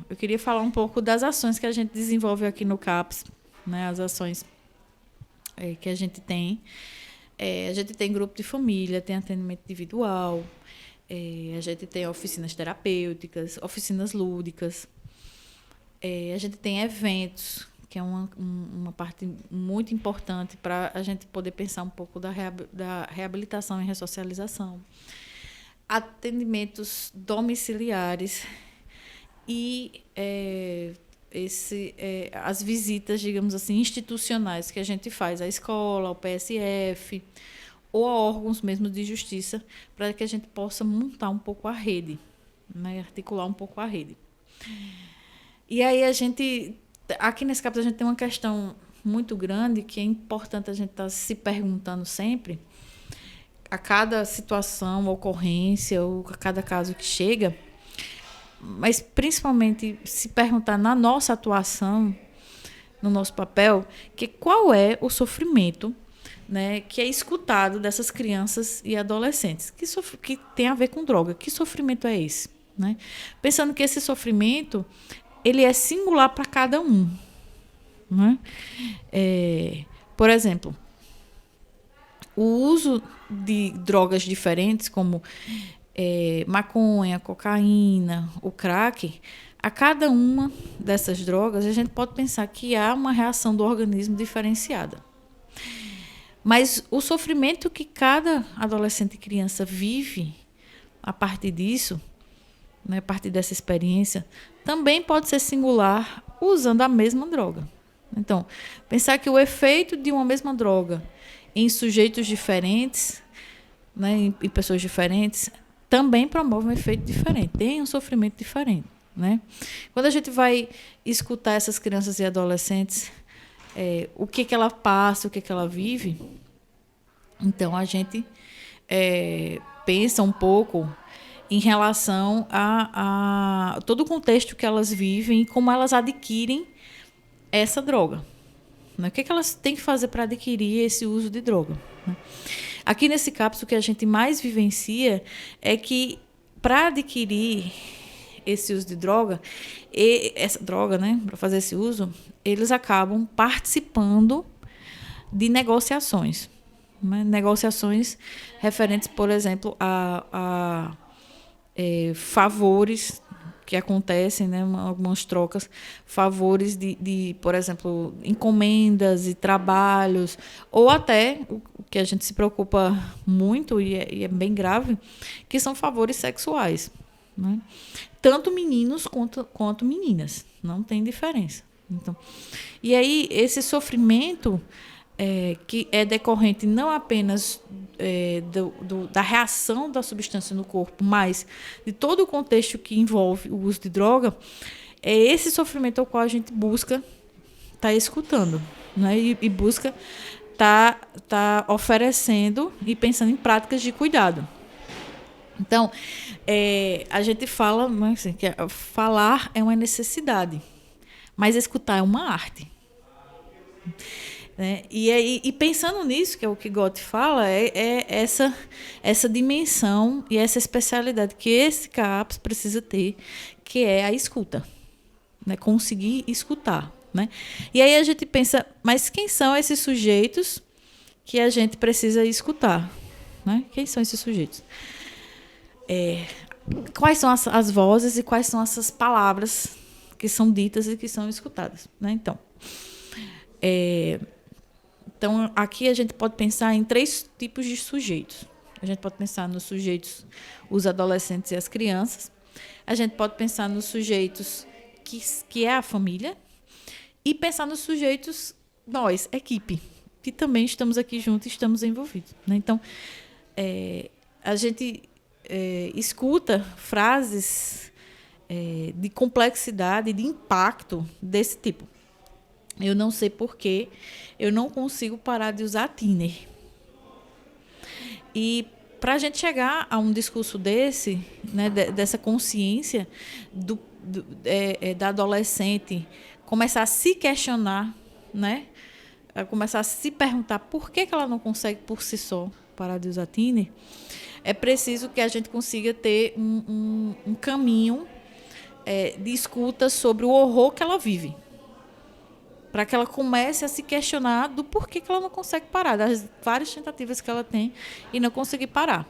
eu queria falar um pouco das ações que a gente desenvolve aqui no CAPS, né? As ações que a gente tem. A gente tem grupo de família, tem atendimento individual, a gente tem oficinas terapêuticas, oficinas lúdicas, a gente tem eventos, que é uma parte muito importante para a gente poder pensar um pouco da reabilitação e ressocialização. Atendimentos domiciliares e as visitas, digamos assim, institucionais que a gente faz à escola, ao PSF, ou a órgãos mesmo de justiça, para que a gente possa montar um pouco a rede, né? Articular um pouco a rede. E aí aqui nesse capítulo, a gente tem uma questão muito grande que é importante a gente estar se perguntando sempre, a cada situação, ocorrência, ou a cada caso que chega, mas principalmente se perguntar na nossa atuação, no nosso papel, que qual é o sofrimento, né, que é escutado dessas crianças e adolescentes, que tem a ver com droga. Que sofrimento é esse? Né? Pensando que esse sofrimento ele é singular para cada um. Né? Por exemplo, o uso de drogas diferentes, como maconha, cocaína, o crack, a cada uma dessas drogas, a gente pode pensar que há uma reação do organismo diferenciada. Mas o sofrimento que cada adolescente e criança vive a partir disso, né, a partir dessa experiência, também pode ser singular usando a mesma droga. Então, pensar que o efeito de uma mesma droga em sujeitos diferentes, né, em pessoas diferentes, também promove um efeito diferente, tem um sofrimento diferente. Né? Quando a gente vai escutar essas crianças e adolescentes, o que ela passa, o que ela vive, então a gente pensa um pouco em relação a todo o contexto que elas vivem e como elas adquirem essa droga. Né? O que elas têm que fazer para adquirir esse uso de droga? Né? Aqui nesse capítulo, o que a gente mais vivencia é que, para adquirir esse uso de droga, essa droga, né, para fazer esse uso, eles acabam participando de negociações. Né? Negociações referentes, por exemplo, a favores que acontecem, né, algumas trocas, favores de, por exemplo, encomendas e trabalhos, ou até o que a gente se preocupa muito e é bem grave, que são favores sexuais. Né? Tanto meninos quanto meninas, não tem diferença. Então, e aí esse sofrimento que é decorrente não apenas da reação da substância no corpo, mas de todo o contexto que envolve o uso de droga, é esse sofrimento ao qual a gente busca estar escutando, né? E busca tá oferecendo e pensando em práticas de cuidado. Então, a gente fala, assim, que falar é uma necessidade, mas escutar é uma arte. Né? E pensando nisso, que é o que Gotti fala, essa dimensão e essa especialidade que esse CAPS precisa ter, que é a escuta. Né? Conseguir escutar. Né? E aí a gente pensa, mas quem são esses sujeitos que a gente precisa escutar? Né? Quem são esses sujeitos? Quais são as vozes e quais são essas palavras que são ditas e que são escutadas? Né? Então, aqui a gente pode pensar em 3 tipos de sujeitos. A gente pode pensar nos sujeitos, os adolescentes e as crianças. A gente pode pensar nos sujeitos que é a família. E pensar nos sujeitos, nós, equipe, que também estamos aqui juntos e estamos envolvidos. Né? Então, a gente escuta frases de complexidade, de impacto desse tipo. Eu não sei por que eu não consigo parar de usar Tinder. E para a gente chegar a um discurso desse, né, dessa consciência da adolescente começar a se questionar, né, a começar a se perguntar por que ela não consegue por si só parar de usar Tinder, é preciso que a gente consiga ter um caminho de escuta sobre o horror que ela vive. Para que ela comece a se questionar do porquê que ela não consegue parar, das várias tentativas que ela tem e não conseguir parar.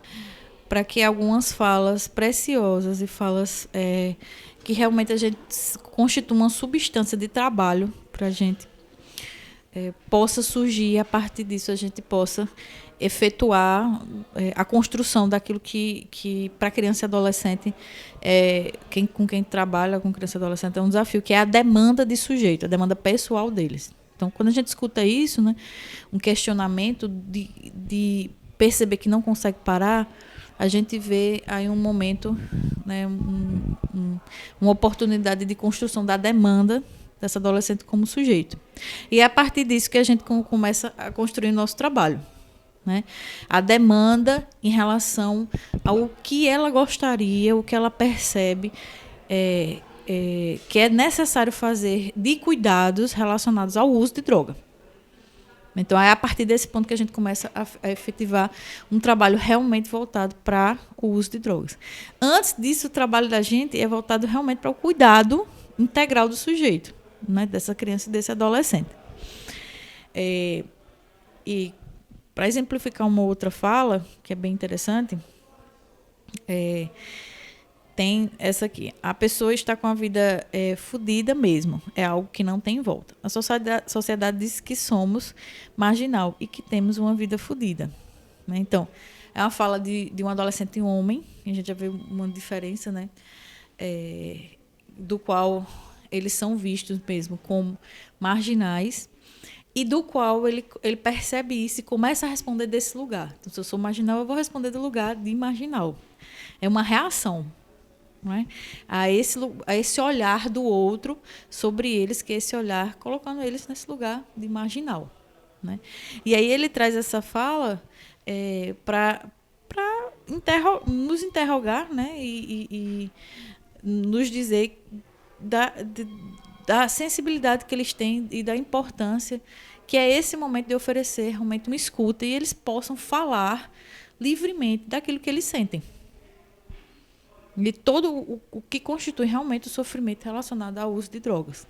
Para que algumas falas preciosas e falas que realmente a gente constitui uma substância de trabalho para a gente possa surgir, e a partir disso a gente possa efetuar a construção daquilo que para criança e adolescente, com quem trabalha com criança e adolescente é um desafio, que é a demanda de sujeito, a demanda pessoal deles. Então, quando a gente escuta isso, né, um questionamento de perceber que não consegue parar, a gente vê aí um momento, né, uma oportunidade de construção da demanda dessa adolescente como sujeito. E é a partir disso que a gente começa a construir o nosso trabalho. Né? A demanda em relação ao que ela gostaria, o que ela percebe que é necessário fazer de cuidados relacionados ao uso de droga. Então, é a partir desse ponto que a gente começa a efetivar um trabalho realmente voltado para o uso de drogas. Antes disso, o trabalho da gente é voltado realmente para o cuidado integral do sujeito, né, dessa criança e desse adolescente. E para exemplificar uma outra fala, que é bem interessante, tem essa aqui. A pessoa está com a vida fodida mesmo. É algo que não tem volta. A sociedade diz que somos marginal e que temos uma vida fodida. Né? Então, é uma fala de um adolescente homem. A gente já vê uma diferença, né? Do qual eles são vistos mesmo como marginais. E do qual ele percebe isso e começa a responder desse lugar. Então, se eu sou marginal, eu vou responder do lugar de marginal. É uma reação, né, a esse olhar do outro sobre eles, que é esse olhar colocando eles nesse lugar de marginal. Né? E aí ele traz essa fala para nos interrogar, né, e nos dizer da sensibilidade que eles têm e da importância que é esse momento de oferecer realmente uma escuta e eles possam falar livremente daquilo que eles sentem. E todo o que constitui realmente o sofrimento relacionado ao uso de drogas.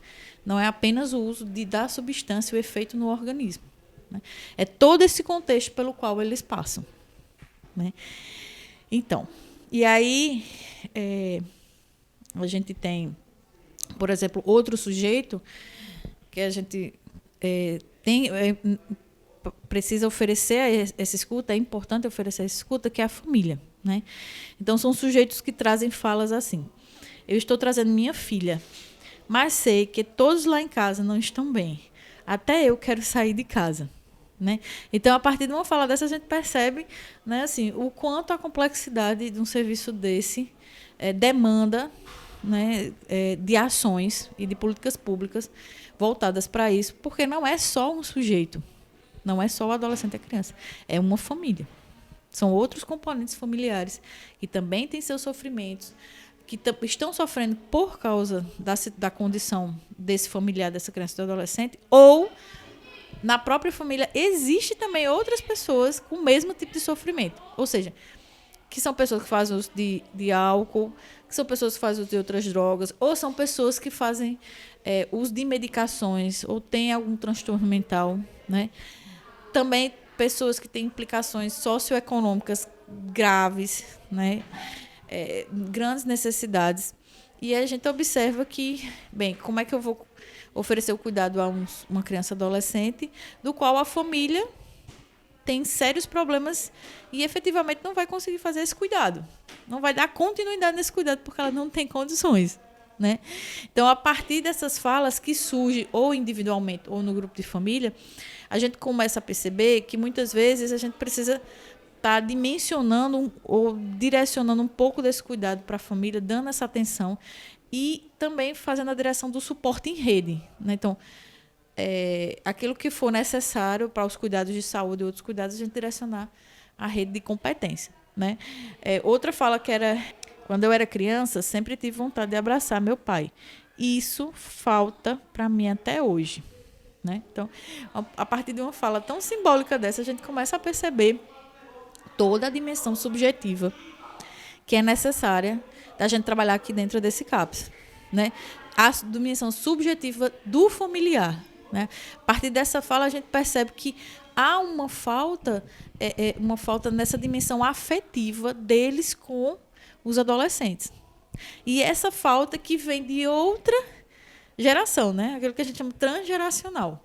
Não é apenas o uso da substância, o efeito no organismo. Né? É todo esse contexto pelo qual eles passam. Né? Então, e aí a gente tem, por exemplo, outro sujeito que a gente precisa oferecer essa escuta, é importante oferecer essa escuta, que é a família. Né? Então, são sujeitos que trazem falas assim. Eu estou trazendo minha filha, mas sei que todos lá em casa não estão bem. Até eu quero sair de casa. Né? Então, a partir de uma fala dessa, a gente percebe, né, assim, o quanto a complexidade de um serviço desse demanda, né, de ações e de políticas públicas voltadas para isso, porque não é só um sujeito, não é só o adolescente e a criança, é uma família. São outros componentes familiares que também têm seus sofrimentos, que estão sofrendo por causa da condição desse familiar, dessa criança e do adolescente, ou na própria família existe também outras pessoas com o mesmo tipo de sofrimento. Ou seja, que são pessoas que fazem uso de álcool, que são pessoas que fazem uso de outras drogas, ou são pessoas que fazem uso de medicações, ou têm algum transtorno mental. Né? Também pessoas que têm implicações socioeconômicas graves, né? Grandes necessidades. E a gente observa que, bem, como é que eu vou oferecer o cuidado a uma criança adolescente, do qual a família tem sérios problemas e efetivamente não vai conseguir fazer esse cuidado. Não vai dar continuidade nesse cuidado porque ela não tem condições. Né? Então, a partir dessas falas que surgem ou individualmente ou no grupo de família, a gente começa a perceber que muitas vezes a gente precisa estar dimensionando ou direcionando um pouco desse cuidado para a família, dando essa atenção e também fazendo a direção do suporte em rede. Né? Então, aquilo que for necessário para os cuidados de saúde e outros cuidados, a gente direcionar a rede de competência. Né? Outra fala que era: quando eu era criança, sempre tive vontade de abraçar meu pai. Isso falta para mim até hoje. Né? Então, a partir de uma fala tão simbólica dessa, a gente começa a perceber toda a dimensão subjetiva que é necessária da gente trabalhar aqui dentro desse CAPS. né? A dimensão subjetiva do familiar, né? A partir dessa fala, a gente percebe que há uma falta nessa dimensão afetiva deles com os adolescentes. E essa falta que vem de outra geração, né? Aquilo que a gente chama de transgeracional.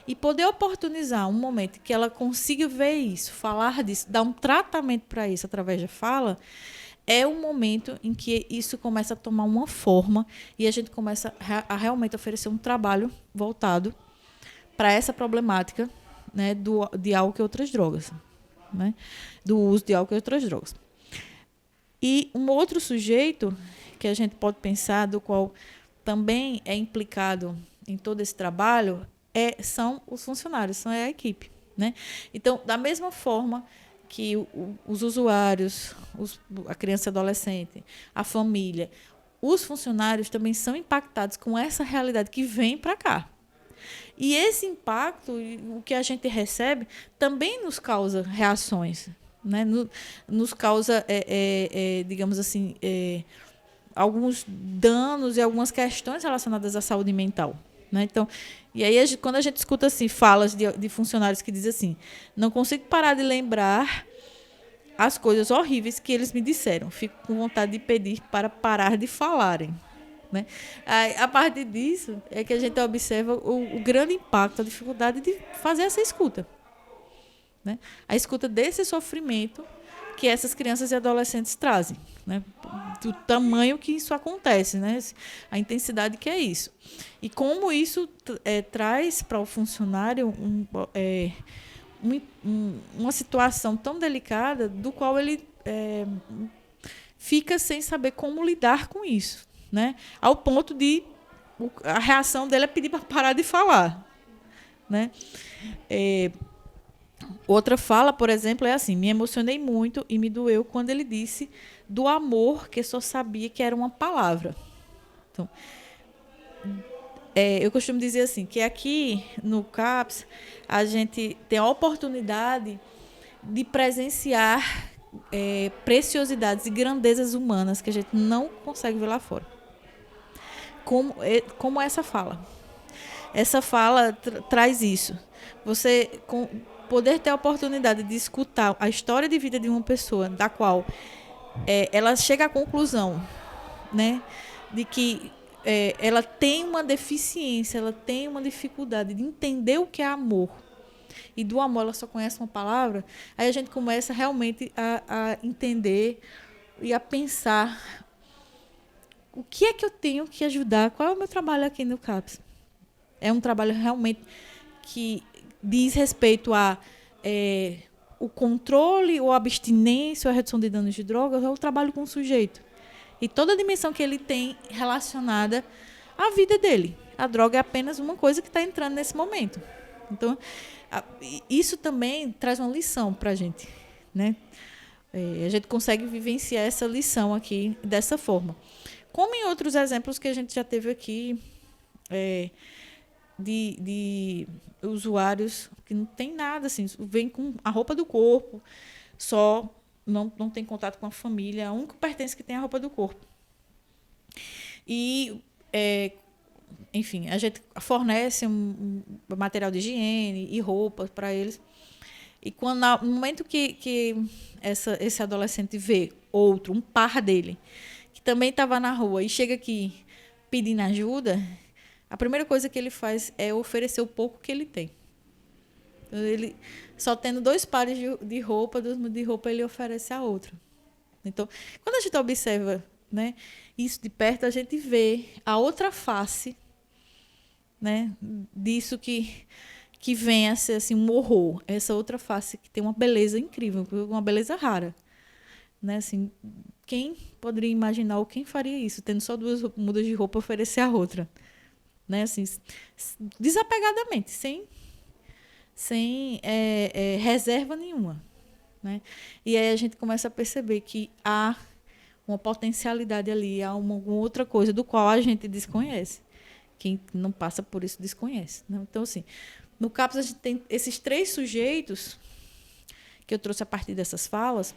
E poder oportunizar um momento que ela consiga ver isso, falar disso, dar um tratamento para isso através da fala, é um momento em que isso começa a tomar uma forma e a gente começa a realmente oferecer um trabalho voltado para essa problemática, né, de álcool e outras drogas, né, do uso de álcool e outras drogas. E um outro sujeito que a gente pode pensar, do qual também é implicado em todo esse trabalho, são os funcionários, são a equipe, né? Então, da mesma forma que os usuários, a criança e adolescente, a família, os funcionários também são impactados com essa realidade que vem para cá. E esse impacto, o que a gente recebe, também nos causa reações, né? Nos causa, digamos assim, alguns danos e algumas questões relacionadas à saúde mental, né? Então, e aí, quando a gente escuta assim, falas de funcionários que dizem assim: não consigo parar de lembrar as coisas horríveis que eles me disseram, fico com vontade de pedir para parar de falarem, né? A partir disso é que a gente observa o grande impacto, a dificuldade de fazer essa escuta, né? A escuta desse sofrimento que essas crianças e adolescentes trazem, né? Do tamanho que isso acontece, né? A intensidade que é isso. E como isso traz para o funcionário uma situação tão delicada, do qual ele fica sem saber como lidar com isso, né? Ao ponto de a reação dele é pedir para parar de falar, né? Outra fala, por exemplo, é assim: me emocionei muito e me doeu quando ele disse do amor que só sabia que era uma palavra. Então, eu costumo dizer assim, que aqui no CAPS a gente tem a oportunidade de presenciar preciosidades e grandezas humanas que a gente não consegue ver lá fora. Como essa fala. Essa fala traz isso. Você poder ter a oportunidade de escutar a história de vida de uma pessoa, da qual ela chega à conclusão, né, de que ela tem uma deficiência, ela tem uma dificuldade de entender o que é amor, e do amor ela só conhece uma palavra, aí a gente começa realmente a entender e a pensar: o que é que eu tenho que ajudar? Qual é o meu trabalho aqui no CAPS? É um trabalho realmente que diz respeito a o controle ou a abstinência ou a redução de danos de drogas, ou o trabalho com o sujeito. E toda a dimensão que ele tem relacionada à vida dele. A droga é apenas uma coisa que está entrando nesse momento. Então, isso também traz uma lição para a gente, né? A gente consegue vivenciar essa lição aqui dessa forma. Como em outros exemplos que a gente já teve aqui, de usuários que não tem nada, assim, vem com a roupa do corpo, só não tem contato com a família, o único pertence que tem é a roupa do corpo. E, enfim, a gente fornece um material de higiene e roupas para eles. E no momento que esse adolescente vê outro, um par dele, que também estava na rua e chega aqui pedindo ajuda, a primeira coisa que ele faz é oferecer o pouco que ele tem. Então, ele, só tendo 2 pares de roupa, ele oferece a outra. Então, quando a gente observa, né, isso de perto, a gente vê a outra face, né, disso que vem a ser assim, um horror. Essa outra face que tem uma beleza incrível, uma beleza rara. Né, assim, quem poderia imaginar, ou quem faria isso, tendo só 2 mudas de roupa, oferecer a outra? Né, assim, desapegadamente, sem reserva nenhuma, né? E aí a gente começa a perceber que há uma potencialidade ali, há uma outra coisa do qual a gente desconhece. Quem não passa por isso desconhece, né? Então, assim, no CAPS a gente tem esses 3 sujeitos que eu trouxe a partir dessas falas,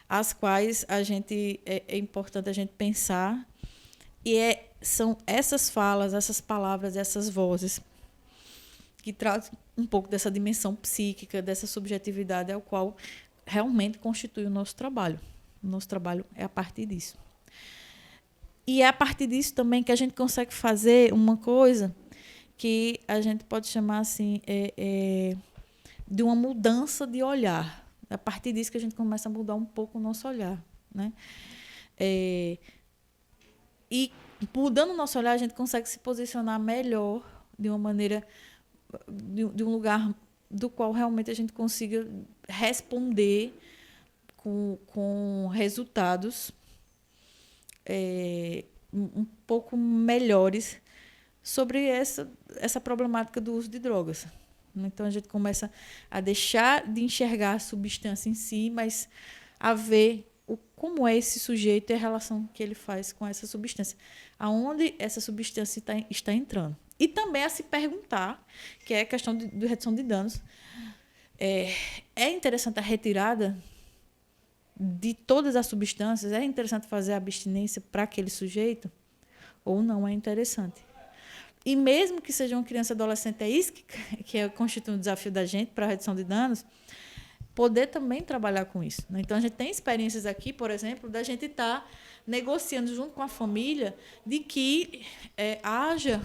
as quais é importante a gente pensar São essas falas, essas palavras, essas vozes que trazem um pouco dessa dimensão psíquica, dessa subjetividade, ao qual realmente constitui o nosso trabalho. O nosso trabalho é a partir disso. E é a partir disso também que a gente consegue fazer uma coisa que a gente pode chamar assim, de uma mudança de olhar. É a partir disso que a gente começa a mudar um pouco o nosso olhar, né? E mudando o nosso olhar, a gente consegue se posicionar melhor de uma maneira, de um lugar do qual realmente a gente consiga responder com resultados um pouco melhores sobre essa problemática do uso de drogas. Então, a gente começa a deixar de enxergar a substância em si, mas a ver como é esse sujeito e a relação que ele faz com essa substância, aonde essa substância está entrando. E também a se perguntar, que é a questão de redução de danos, é interessante a retirada de todas as substâncias? É interessante fazer a abstinência para aquele sujeito? Ou não é interessante? E mesmo que seja uma criança e adolescente, é isso que constitui um desafio da gente para a redução de danos, poder também trabalhar com isso, né? Então, a gente tem experiências aqui, por exemplo, da gente estar negociando junto com a família de que haja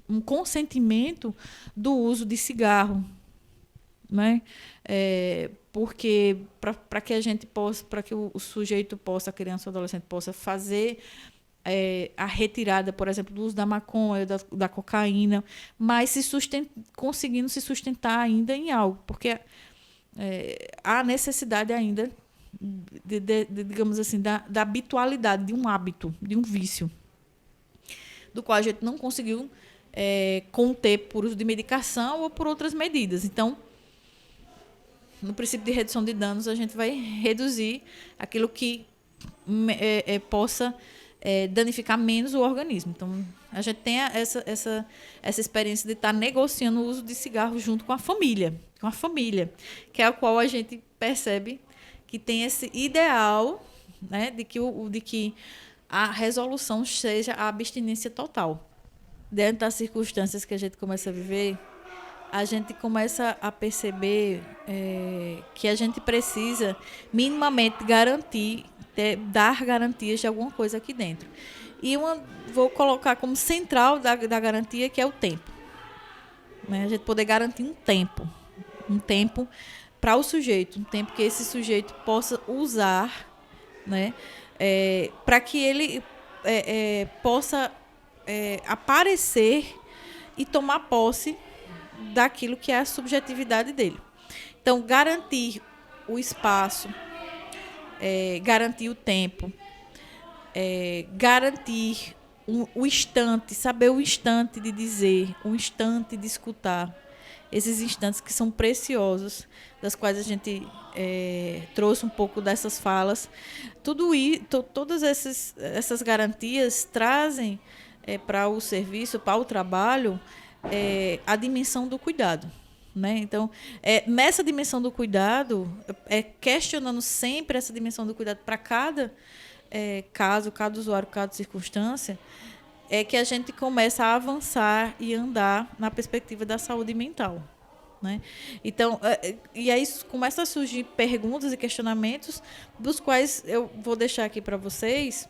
um consentimento do uso de cigarro, né? Porque para que a gente possa, para que o sujeito possa, a criança ou adolescente possa fazer a retirada, por exemplo, do uso da maconha, da cocaína, mas conseguindo se sustentar ainda em algo, porque há necessidade ainda, digamos assim, da habitualidade, de um hábito, de um vício, do qual a gente não conseguiu conter por uso de medicação ou por outras medidas. Então, no princípio de redução de danos, a gente vai reduzir aquilo que possa danificar menos o organismo. Então, a gente tem essa experiência de estar negociando o uso de cigarro junto com a família, que é a qual a gente percebe que tem esse ideal, né, de que a resolução seja a abstinência total. Dentro das circunstâncias que a gente começa a viver, a gente começa a perceber que a gente precisa minimamente dar garantias de alguma coisa aqui dentro. E vou colocar como central da garantia, que é o tempo. Né? A gente poder garantir um tempo para o sujeito, um tempo que esse sujeito possa usar, né? Para que ele possa aparecer e tomar posse daquilo que é a subjetividade dele. Então, garantir o espaço, garantir o tempo, garantir o instante, saber o instante de dizer, o instante de escutar, esses instantes que são preciosos, das quais a gente trouxe um pouco dessas falas. Todas essas garantias trazem para o serviço, para o trabalho, a dimensão do cuidado. Né? Então, nessa dimensão do cuidado, questionando sempre essa dimensão do cuidado para cada caso, cada usuário, cada circunstância, é que a gente começa a avançar e andar na perspectiva da saúde mental. Né? Então, e aí começam a surgir perguntas e questionamentos, dos quais eu vou deixar aqui para vocês,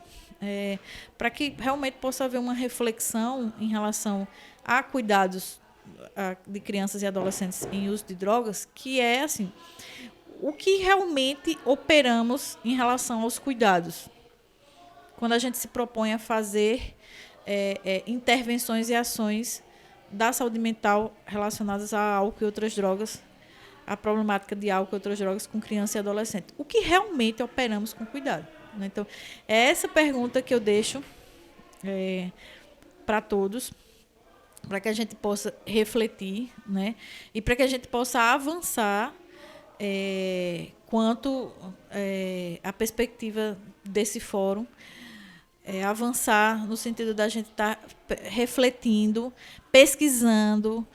para que realmente possa haver uma reflexão em relação a cuidados de crianças e adolescentes em uso de drogas, que é assim, o que realmente operamos em relação aos cuidados. Quando a gente se propõe a fazer intervenções e ações da saúde mental relacionadas a álcool e outras drogas, a problemática de álcool e outras drogas com criança e adolescente. O que realmente operamos com cuidado? Né? Então, é essa pergunta que eu deixo para todos, para que a gente possa refletir, né? E para que a gente possa avançar quanto à perspectiva desse fórum, avançar no sentido da gente estar refletindo, pesquisando,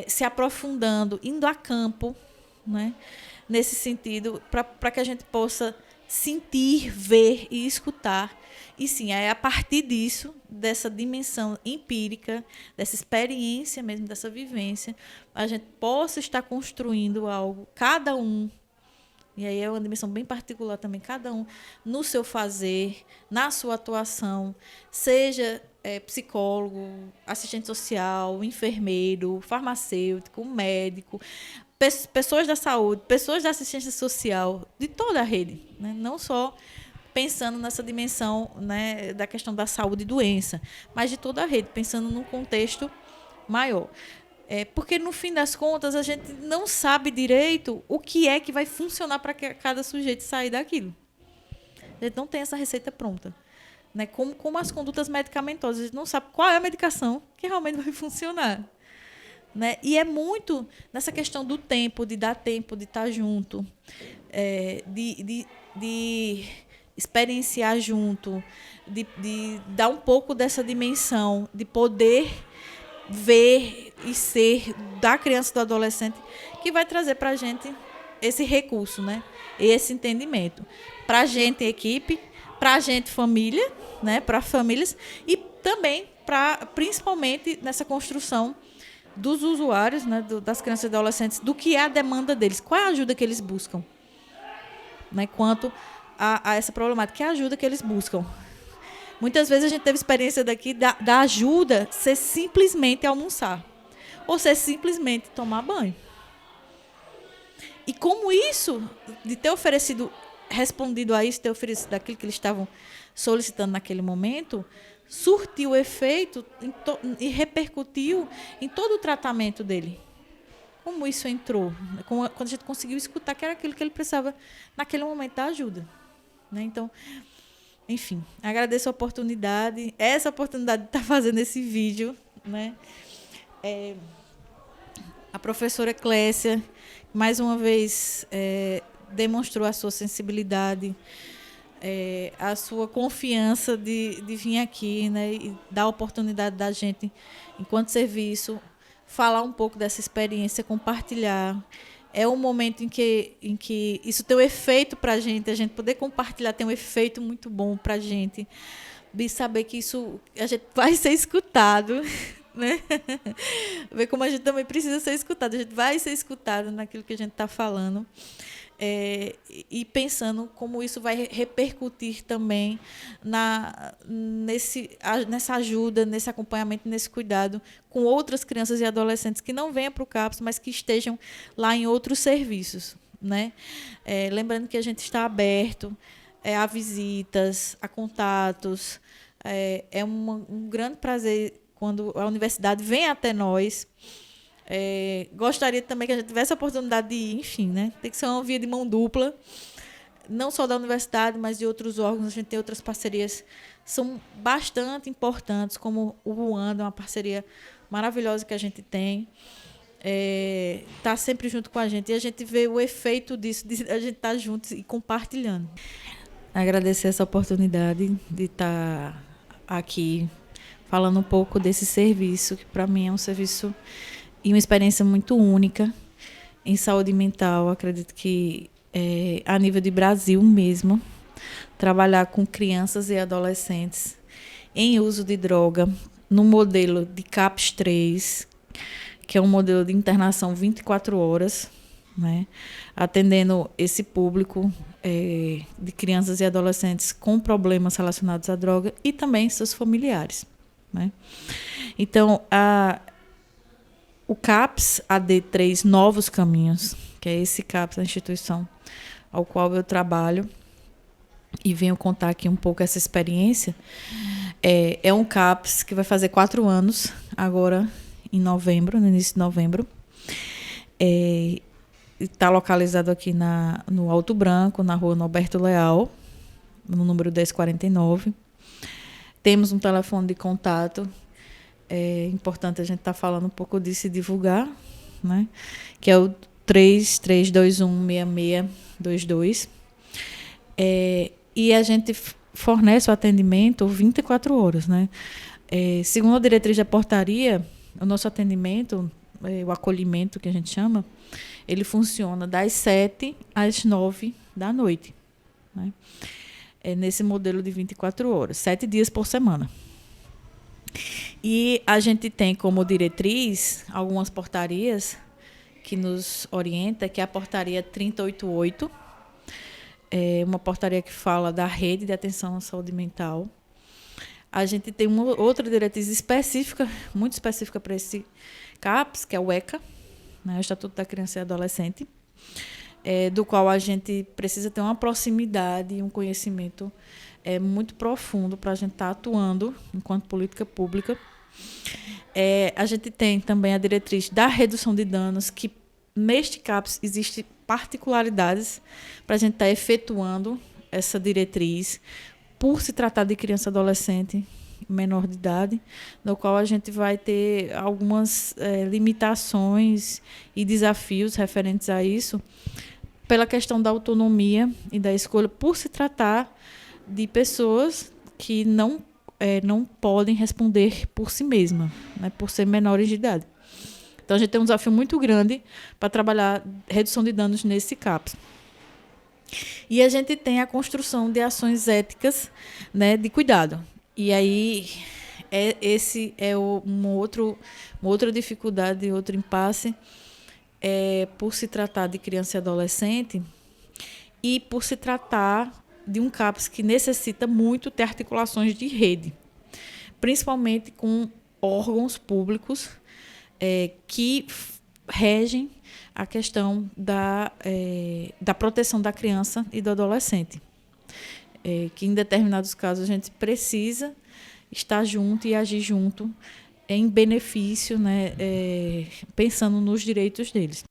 se aprofundando, indo a campo, né? Nesse sentido, para que a gente possa sentir, ver e escutar. E sim, é a partir disso, dessa dimensão empírica, dessa experiência mesmo, dessa vivência, a gente possa estar construindo algo, cada um. E aí é uma dimensão bem particular também, cada um no seu fazer, na sua atuação, seja psicólogo, assistente social, enfermeiro, farmacêutico, médico, pessoas da saúde, pessoas da assistência social, de toda a rede, né? Não só pensando nessa dimensão, né, da questão da saúde e doença, mas de toda a rede, pensando num contexto maior. Porque, no fim das contas, a gente não sabe direito o que é que vai funcionar para cada sujeito sair daquilo. A gente não tem essa receita pronta. Né? Como as condutas medicamentosas, a gente não sabe qual é a medicação que realmente vai funcionar. Né? E é muito nessa questão do tempo, de dar tempo, de estar junto, de experienciar junto, de dar um pouco dessa dimensão, de poder ver e ser da criança e do adolescente, que vai trazer para a gente esse recurso, né? Esse entendimento. Para a gente, equipe, para a gente, família, né? Para famílias, e também, principalmente, nessa construção dos usuários, né? Das crianças e adolescentes, do que é a demanda deles, qual é a ajuda que eles buscam, né? Quanto a essa problemática, que é a ajuda que eles buscam. Muitas vezes a gente teve experiência daqui da ajuda ser simplesmente almoçar. Ou ser simplesmente tomar banho. E como isso, de ter respondido a isso, ter oferecido aquilo que eles estavam solicitando naquele momento, surtiu efeito e repercutiu em todo o tratamento dele. Como isso entrou? Quando a gente conseguiu escutar que era aquilo que ele precisava naquele momento da ajuda. Né? Então, enfim, agradeço a oportunidade, essa oportunidade de estar fazendo esse vídeo, né? A professora Clécia, mais uma vez, demonstrou a sua sensibilidade, a sua confiança de vir aqui, né? E dar a oportunidade da gente, enquanto serviço, falar um pouco dessa experiência, compartilhar. É um momento em que isso tem um efeito para a gente poder compartilhar tem um efeito muito bom para a gente, de saber que isso a gente vai ser escutado, né? Ver como a gente também precisa ser escutado, a gente vai ser escutado naquilo que a gente está falando. E pensando como isso vai repercutir também nessa ajuda, nesse acompanhamento, nesse cuidado com outras crianças e adolescentes que não venham para o CAPS, mas que estejam lá em outros serviços. Né? Lembrando que a gente está aberto a visitas, a contatos. É um grande prazer quando a universidade vem até nós. Gostaria também que a gente tivesse a oportunidade de ir, enfim, né? Tem que ser uma via de mão dupla, não só da universidade, mas de outros órgãos. A gente tem outras parcerias, são bastante importantes, como o Ruanda, uma parceria maravilhosa que a gente tem. Está sempre junto com a gente, e a gente vê o efeito disso, de a gente estar juntos e compartilhando. Agradecer essa oportunidade de estar aqui falando um pouco desse serviço, que para mim é um serviço e uma experiência muito única em saúde mental. Acredito que a nível de Brasil mesmo, trabalhar com crianças e adolescentes em uso de droga no modelo de CAPS 3, que é um modelo de internação 24 horas, né, atendendo esse público de crianças e adolescentes com problemas relacionados à droga e também seus familiares. Né? Então, o CAPS AD3 Novos Caminhos, que é esse CAPS, a instituição ao qual eu trabalho e venho contar aqui um pouco essa experiência, é um CAPS que vai fazer 4 anos agora em novembro, no início de novembro. Está localizado aqui no Alto Branco, na rua Norberto Leal, no número 1049. Temos um telefone de contato. É importante a gente estar falando um pouco disso e divulgar, né? Que é o 33216622. E a gente fornece o atendimento 24 horas. Né? Segundo a diretriz da portaria, o nosso atendimento, o acolhimento que a gente chama, ele funciona das 7 às 9 da noite. né? Nesse modelo de 24 horas, 7 dias por semana. E a gente tem como diretriz algumas portarias que nos orienta, que é a portaria 3088, uma portaria que fala da rede de atenção à saúde mental. A gente tem uma outra diretriz específica, muito específica para esse CAPS, que é o ECA, né, o Estatuto da Criança e Adolescente, do qual a gente precisa ter uma proximidade e um conhecimento muito profundo para a gente estar atuando enquanto política pública. A gente tem também a diretriz da redução de danos, que neste CAPS existem particularidades para a gente estar efetuando essa diretriz, por se tratar de criança e adolescente menor de idade, no qual a gente vai ter algumas limitações e desafios referentes a isso, pela questão da autonomia e da escolha, por se tratar de pessoas que não podem responder por si mesmas, né, por ser menores de idade. Então, a gente tem um desafio muito grande para trabalhar redução de danos nesse CAPS. E a gente tem a construção de ações éticas, de cuidado. E aí, esse é uma outra dificuldade, outro impasse, por se tratar de criança e adolescente e por se tratar de um CAPS que necessita muito ter articulações de rede, principalmente com órgãos públicos que regem a questão da proteção da criança e do adolescente, que em determinados casos a gente precisa estar junto e agir junto em benefício, né, pensando nos direitos deles.